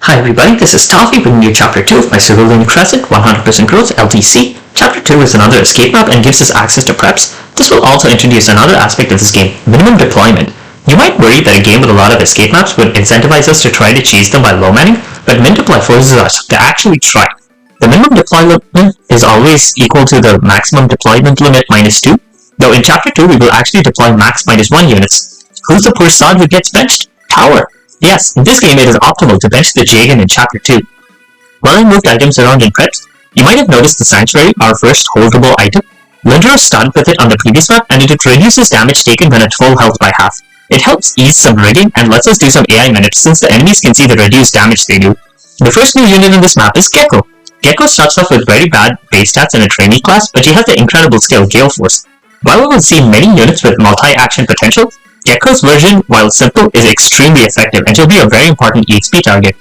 Hi everybody, this is Toffee bringing you Chapter 2 of my Cerulean Crescent 100% growth LTC. Chapter 2 is another escape map and gives us access to preps. This will also introduce another aspect of this game, minimum deployment. You might worry that a game with a lot of escape maps would incentivize us to try to cheese them by low manning, but mindeploy forces us to actually try. The minimum deployment is always equal to the maximum deployment limit -2, though in Chapter 2 we will actually deploy max -1 units. Who's the poor sod who gets benched? Tower. Yes, in this game it is optimal to bench the Jagan in Chapter 2. While I moved items around in preps, you might have noticed the Sanctuary, our first holdable item. Lindros started with it on the previous map, and it reduces damage taken when at full health by half. It helps ease some rigging and lets us do some AI manips since the enemies can see the reduced damage they do. The first new unit in this map is Gecko. Gecko starts off with very bad base stats in a trainee class, but she has the incredible skill Gale Force. While we will see many units with multi-action potential, Gecko's version, while simple, is extremely effective and she'll be a very important EXP target.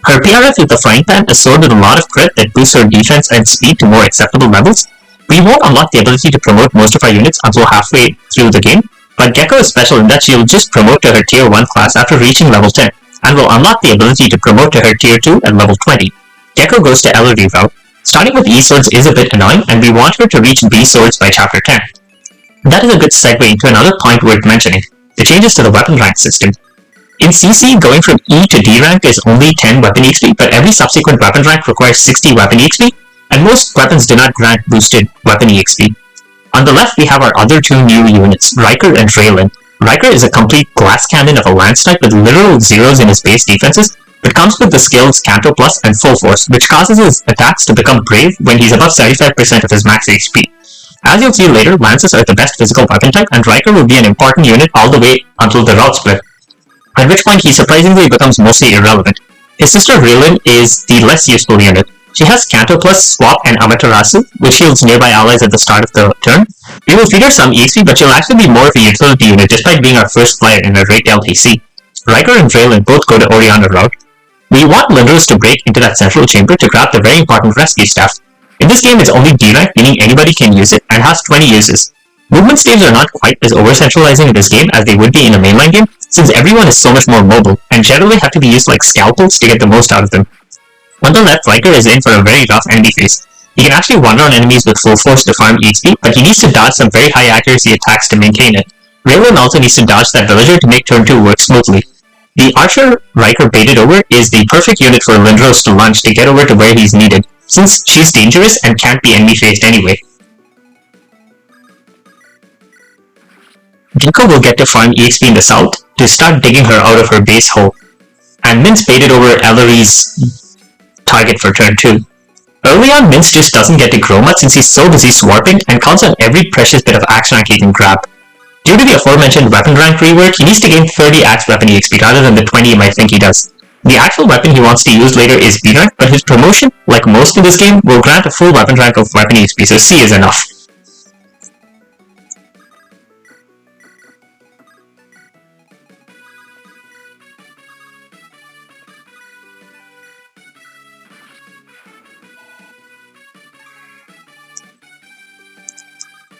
Her PRF with the frying pan is sword with a lot of crit that boosts her defense and speed to more acceptable levels. We won't unlock the ability to promote most of our units until halfway through the game, but Gecko is special in that she'll just promote to her tier 1 class after reaching level 10, and will unlock the ability to promote to her tier 2 at level 20. Gecko goes to Ellery route. Starting with E swords is a bit annoying, and we want her to reach B swords by chapter 10. That is a good segue into another point worth mentioning, the changes to the weapon rank system. In CC, going from E to D rank is only 10 weapon XP, but every subsequent weapon rank requires 60 weapon XP, and most weapons do not grant boosted weapon XP. On the left we have our other two new units, Reiker and Rayan. Reiker is a complete glass cannon of a lance type with literal zeros in his base defenses, but comes with the skills Canto Plus and Full Force, which causes his attacks to become brave when he's above 75% of his max HP. As you'll see later, lances are the best physical weapon type, and Reiker will be an important unit all the way until the route split, at which point he surprisingly becomes mostly irrelevant. His sister Cerulean is the less useful unit. She has Canto Plus, Swap, and Amaterasu, which shields nearby allies at the start of the turn. We will feed her some EXP, but she'll actually be more of a utility unit despite being our first player in a raid LTC. Reiker and Rayan both go to Oriana route. We want Lindros to break into that central chamber to grab the very important rescue staff. In this game, it's only D rank, meaning anybody can use it, and has 20 uses. Movement staves are not quite as over-centralizing in this game as they would be in a mainline game, since everyone is so much more mobile, and generally have to be used like scalpels to get the most out of them. On the left, Reiker is in for a very rough enemy phase. He can actually wander on enemies with full force to farm EXP, but he needs to dodge some very high accuracy attacks to maintain it. Rayan also needs to dodge that villager to make turn 2 work smoothly. The archer Reiker baited over is the perfect unit for Lindros to launch to get over to where he's needed, since she's dangerous and can't be enemy faced anyway. Gecko will get to farm EXP in the south to start digging her out of her base hole, and Mince baited over Ellery's target for turn 2. Early on, Mince just doesn't get to grow much since he's so busy swarping and counts on every precious bit of axe rank he can grab. Due to the aforementioned weapon rank rework, he needs to gain 30 axe weapon EXP rather than the 20 you might think he does. The actual weapon he wants to use later is B rank, but his promotion, like most in this game, will grant a full weapon rank of weapon XP, so C is enough.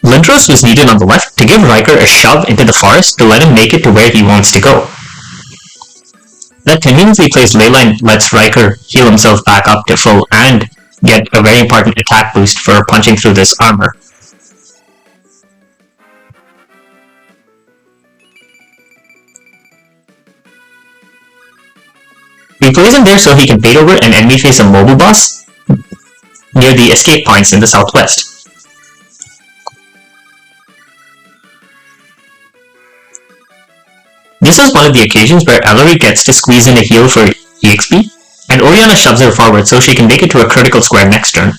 Lindros was needed on the left to give Reiker a shove into the forest to let him make it to where he wants to go. That conveniently placed leyline lets Reiker heal himself back up to full and get a very important attack boost for punching through this armor. We place him there so he can bait over an enemy face a mobile boss near the escape points in the southwest. This is one of the occasions where Ellery gets to squeeze in a heal for EXP, and Oriana shoves her forward so she can make it to a critical square next turn.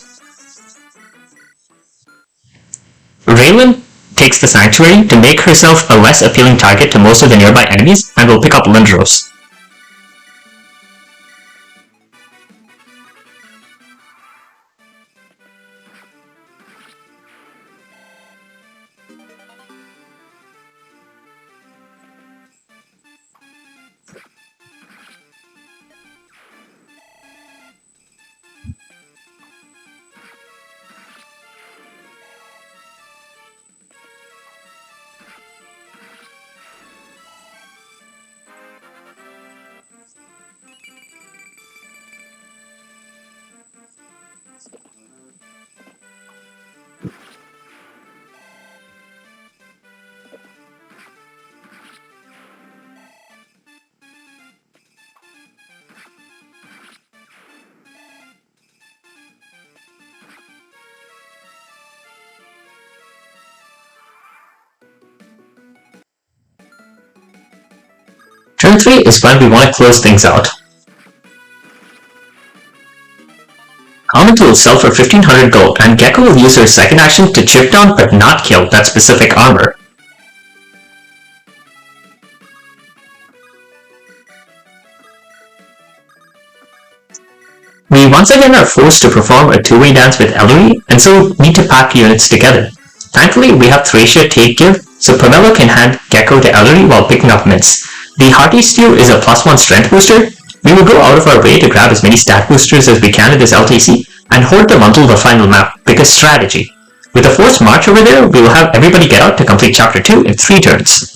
Rayan takes the Sanctuary to make herself a less appealing target to most of the nearby enemies, and will pick up Lindros. Turn 3 is when we want to close things out. Commentated will sell for 1500 gold, and Gecko will use her second action to chip down but not kill that specific armor. We once again are forced to perform a two-way dance with Ellery, and so need to pack units together. Thankfully, we have Thracia take-give, so Pomelo can hand Gecko to Ellery while picking up Mints. The Hearty Stew is a +1 strength booster. We will go out of our way to grab as many stat boosters as we can in this LTC, and hoard them until the final map, because strategy. With a forced march over there, we will have everybody get out to complete Chapter 2 in 3 turns.